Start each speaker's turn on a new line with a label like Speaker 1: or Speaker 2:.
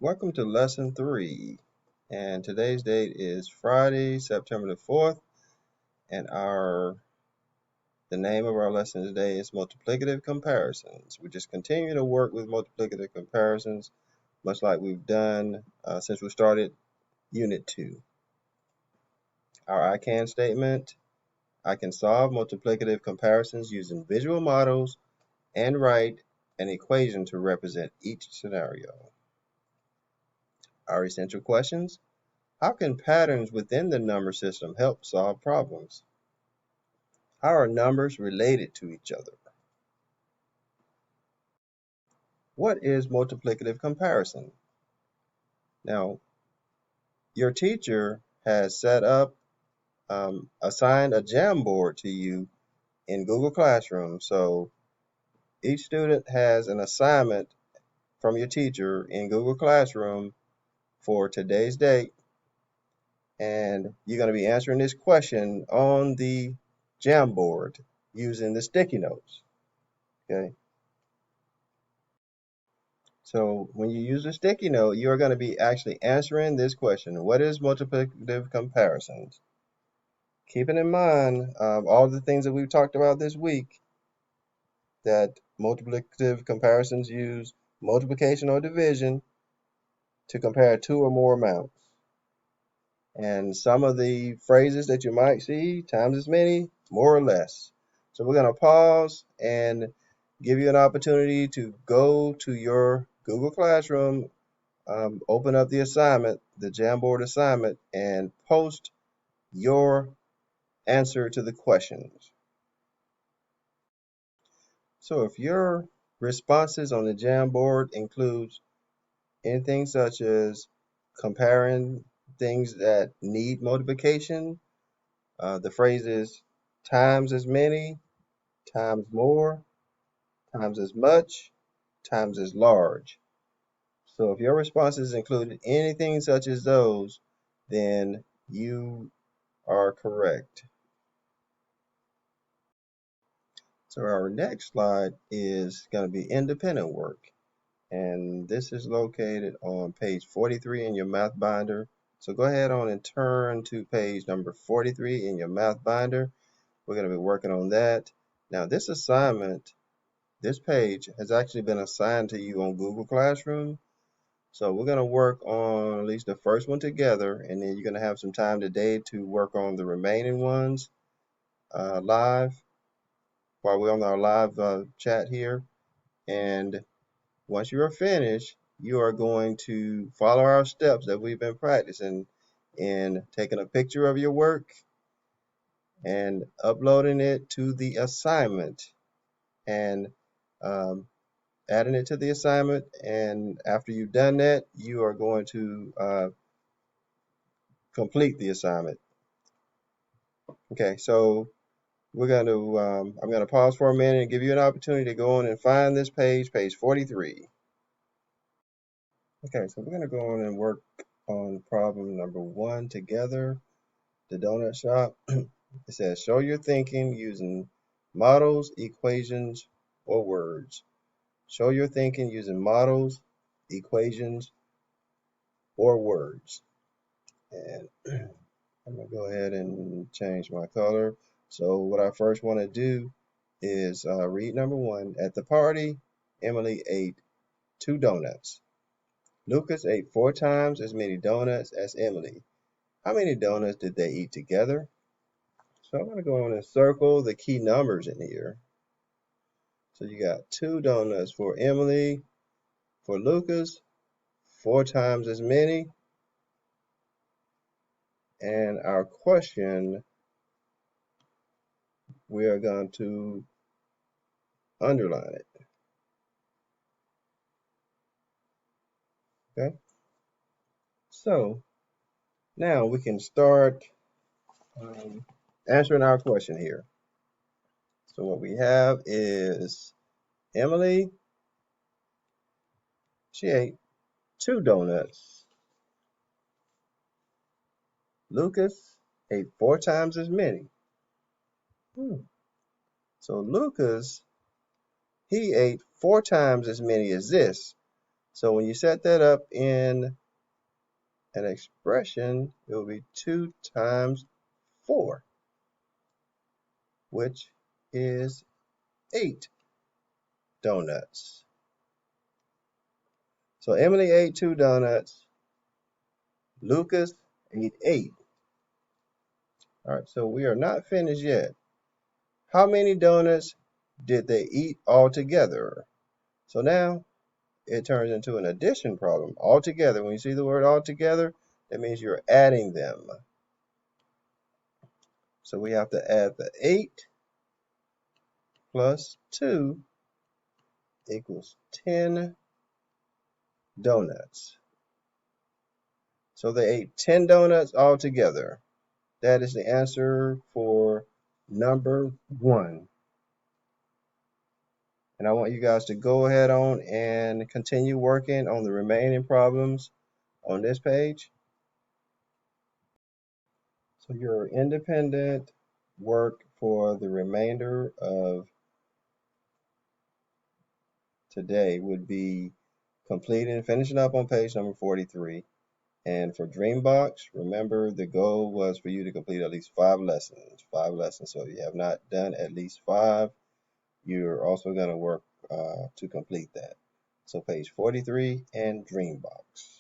Speaker 1: Welcome to lesson 3, and today's date is Friday, September the 4th, and the name of our lesson today is multiplicative comparisons. We're just continuing to work with multiplicative comparisons, much like we've done since we started Unit 2. Our I can statement: I can solve multiplicative comparisons using visual models and write an equation to represent each scenario. Our essential questions: how can patterns within the number system help solve problems? How are numbers related to each other? What is multiplicative comparison? Now, your teacher has set up, assigned a Jamboard to you in Google Classroom. So each student has an assignment from your teacher in Google Classroom for today's date, and you're going to be answering this question on the Jamboard using the sticky notes. Okay. So when you use a sticky note, you're going to be actually answering this question: what is multiplicative comparisons? Keeping in mind all the things that we've talked about this week, that multiplicative comparisons use multiplication or division to compare two or more amounts. And some of the phrases that you might see: times as many, more or less. So we're going to pause and give you an opportunity to go to your Google Classroom, open up the assignment, the Jamboard assignment, and post your answer to the questions. So if your responses on the Jamboard includes anything such as comparing things that need multiplication, the phrases times as many, times more, times as much, times as large. So if your responses included anything such as those, then you are correct. So our next slide is going to be independent work, and this is located on page 43 in your math binder. So go ahead on and turn to page number 43 in your math binder. We're going to be working on that. Now this assignment, this page has actually been assigned to you on Google Classroom. So we're going to work on at least the first one together, and then you're going to have some time today to work on the remaining ones live while we're on our live chat here. And once you are finished, you are going to follow our steps that we've been practicing in taking a picture of your work and uploading it to the assignment and um, adding it to the assignment. And after you've done that, you are going to complete the assignment. Okay, so I'm going to pause for a minute and give you an opportunity to go on and find this page, page 43. Okay, so we're going to go on and work on problem number 1 together, the donut shop. It says, show your thinking using models, equations, or words. Show your thinking using models, equations, or words. And I'm going to go ahead and change my color. So what I first want to do is read number 1. At the party, Emily ate 2 donuts. Lucas ate 4 times as many donuts as Emily. How many donuts did they eat together? So I'm going to go on and circle the key numbers in here. So you got 2 donuts for Emily. For Lucas, 4 times as many. And our question, we are going to underline it. Okay. So now we can start answering our question here. So what we have is Emily, she ate 2 donuts. Lucas ate 4 times as many. So Lucas, he ate 4 times as many as this. So when you set that up in an expression, it will be 2 times 4, which is 8 donuts. So Emily ate 2 donuts. Lucas ate 8. All right, so we are not finished yet. How many donuts did they eat altogether? So now it turns into an addition problem. Altogether, when you see the word altogether, that means you're adding them. So we have to add the 8 plus 2 equals 10 donuts. So they ate 10 donuts altogether. That is the answer for number 1. And I want you guys to go ahead on and continue working on the remaining problems on this page. So your independent work for the remainder of today would be completing, finishing up on page number 43. And for Dreambox, remember the goal was for you to complete at least 5 lessons. 5 lessons. So if you have not done at least 5, you're also going to work to complete that. So page 43 and Dreambox.